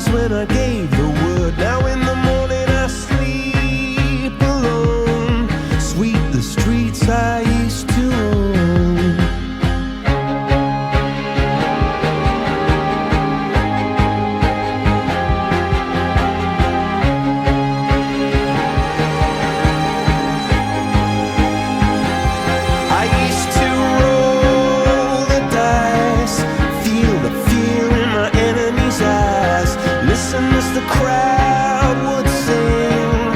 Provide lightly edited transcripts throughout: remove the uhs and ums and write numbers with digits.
was when I gave the word. Now in the morning I sleep alone. Sweep the streets I used to own. I used to roll the dice, feel the fear in my enemy's eyes, listen as the crowd would sing.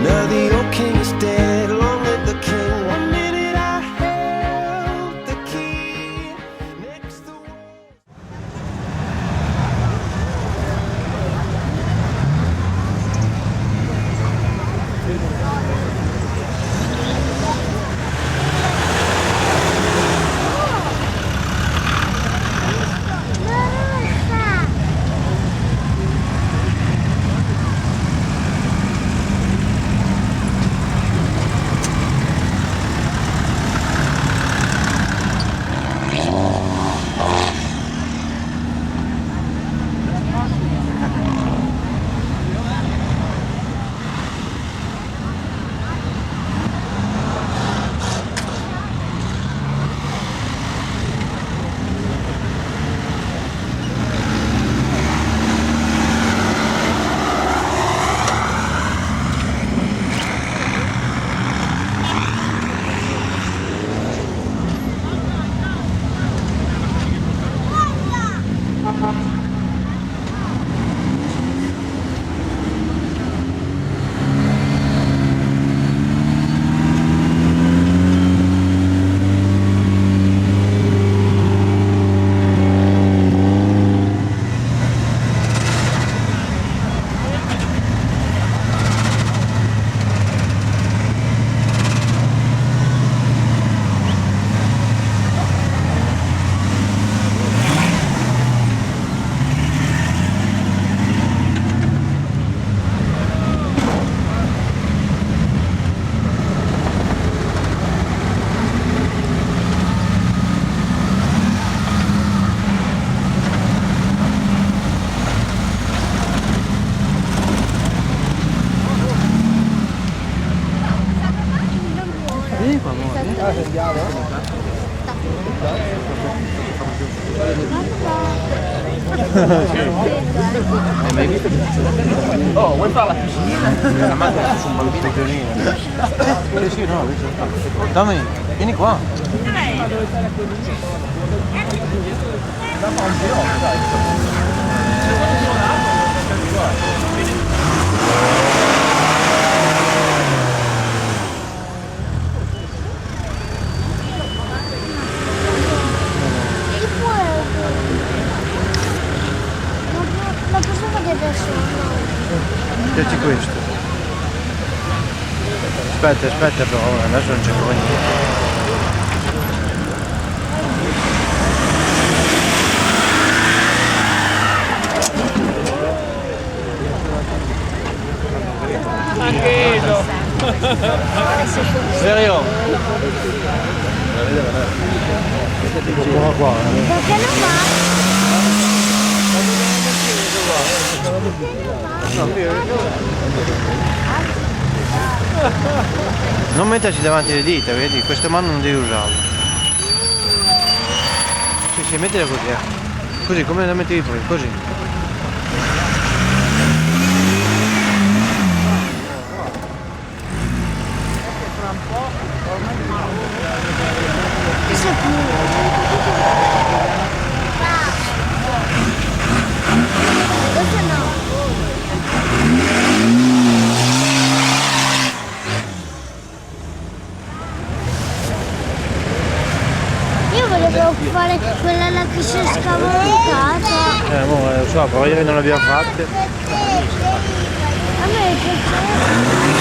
Now the old king is dead, long live the king. One minute I held the key, next the world. Oh, vuoi fare la piscina? La macchina su un bambino pianino. Sì, no, dammi, vieni qua. Ma cosa fate adesso? Piaci questo. Aspetta però, adesso non c'è più niente. Tranquillo. Serio? Qua. Perché non va? Non metterci davanti le dita, vedi? Queste mani non devi usarle. Sì, mettila così, Così, come la mettevi poi, così. Questo è più. Questo no. Io volevo fare quella là che si scavano in casa. Lo so, però ieri non l'abbiamo fatta. A me piace.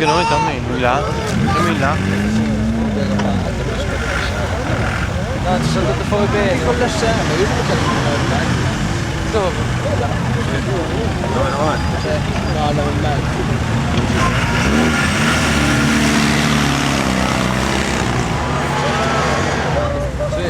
Anche noi, Tommy, in là. Siamo in là. No, ci sono tutte fuori bene. Cosa siamo? Io non capisco. Dove? 9,90. No, 9,90. Sì.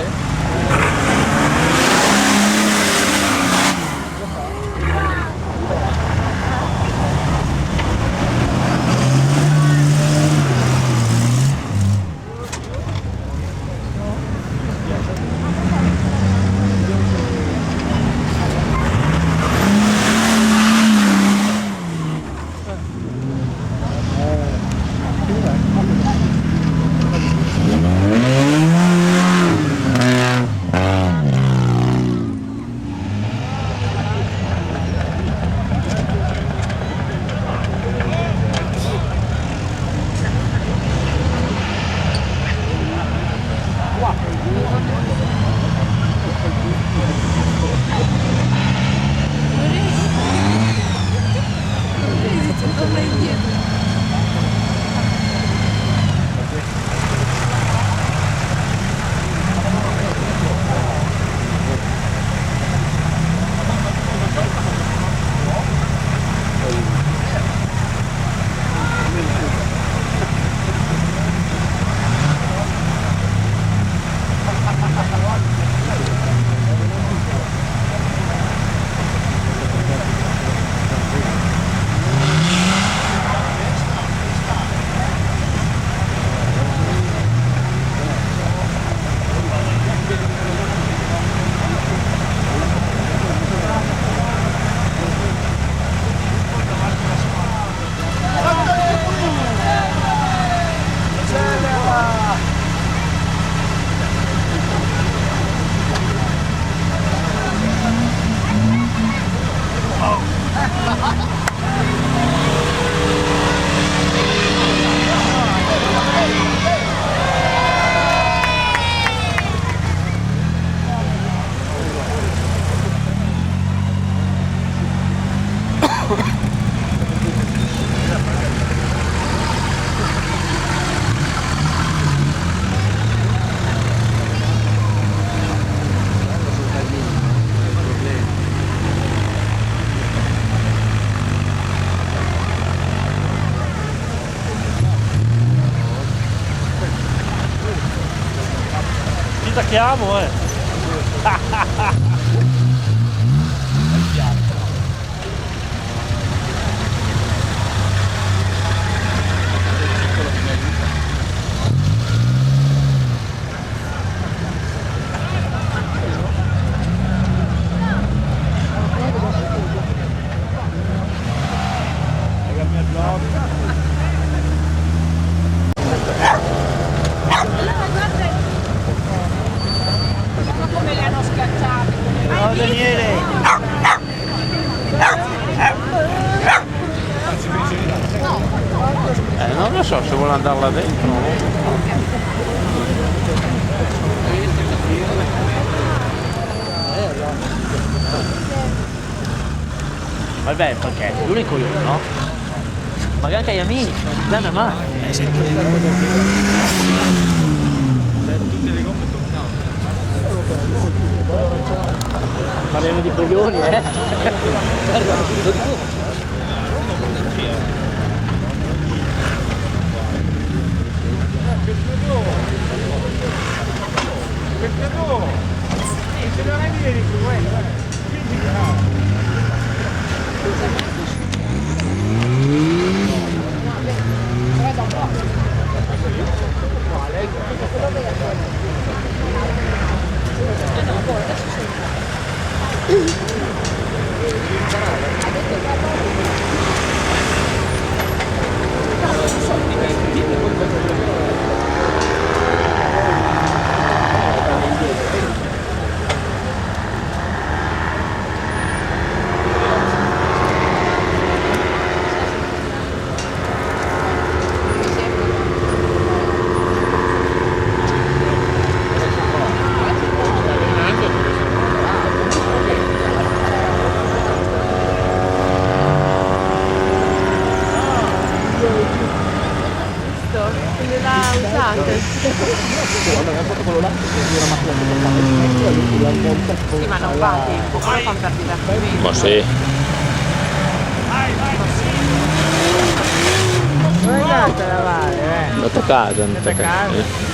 Ti tacchiamo, Come le hanno scacciate? Ciao Daniele! Non lo so se vuole andare là dentro. Vabbè, perché l'unico io, no? Magari anche gli amici, dai una mano. Parliamo di coglioni, visto? Quelle là usate. Sì, ma non va a tempo, come lo fanno per divertimento? Ma sì. Dove è andata la Vale? Andate a casa, andate a casa.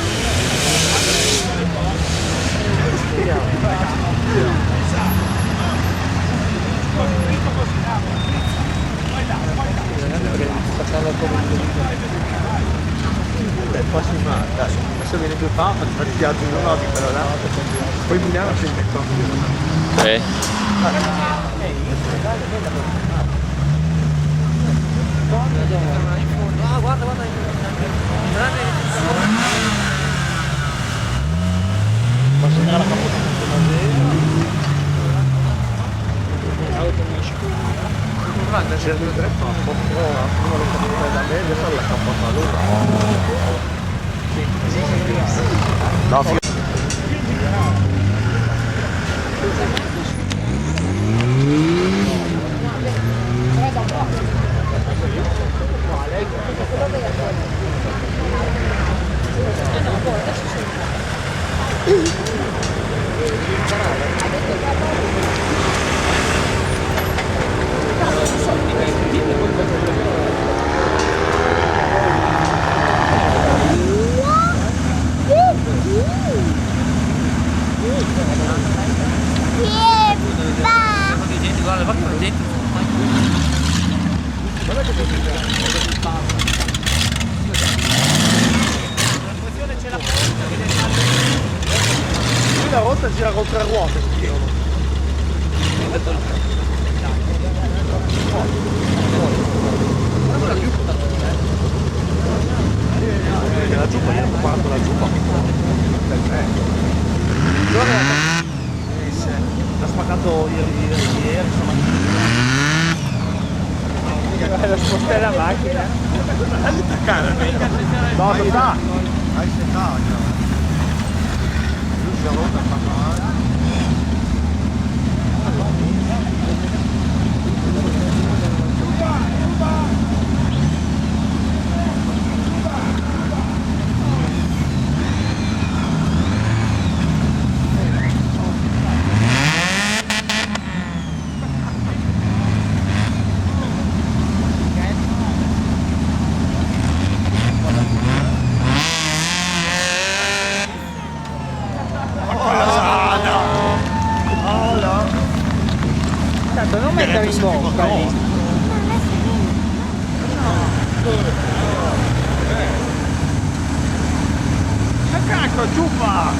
Qua si va, dai, adesso viene più fame, ma ti piace un no, però là. Poi Milano si mette c'è il diretto, prima lo capite da me, adesso la cappata loro. No, una volta gira con 3 ruote, la giubba, io ho parato la giubba. L'ha spaccato ieri stamattina. Lo spostare la macchina. No, sta. Hai settato. Tanto non mettere in bocca lì. Cacchio, giubba!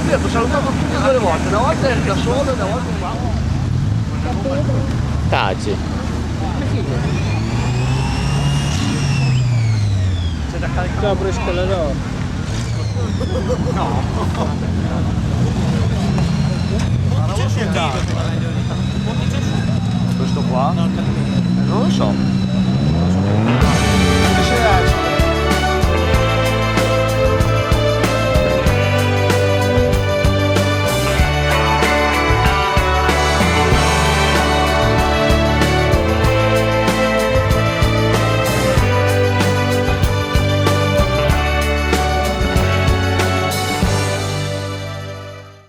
Io ho salutato tutte e 2 volte, una volta eri da solo e una volta qua. Taci. C'è da caricare la briscola. No. Questo qua? Non lo so.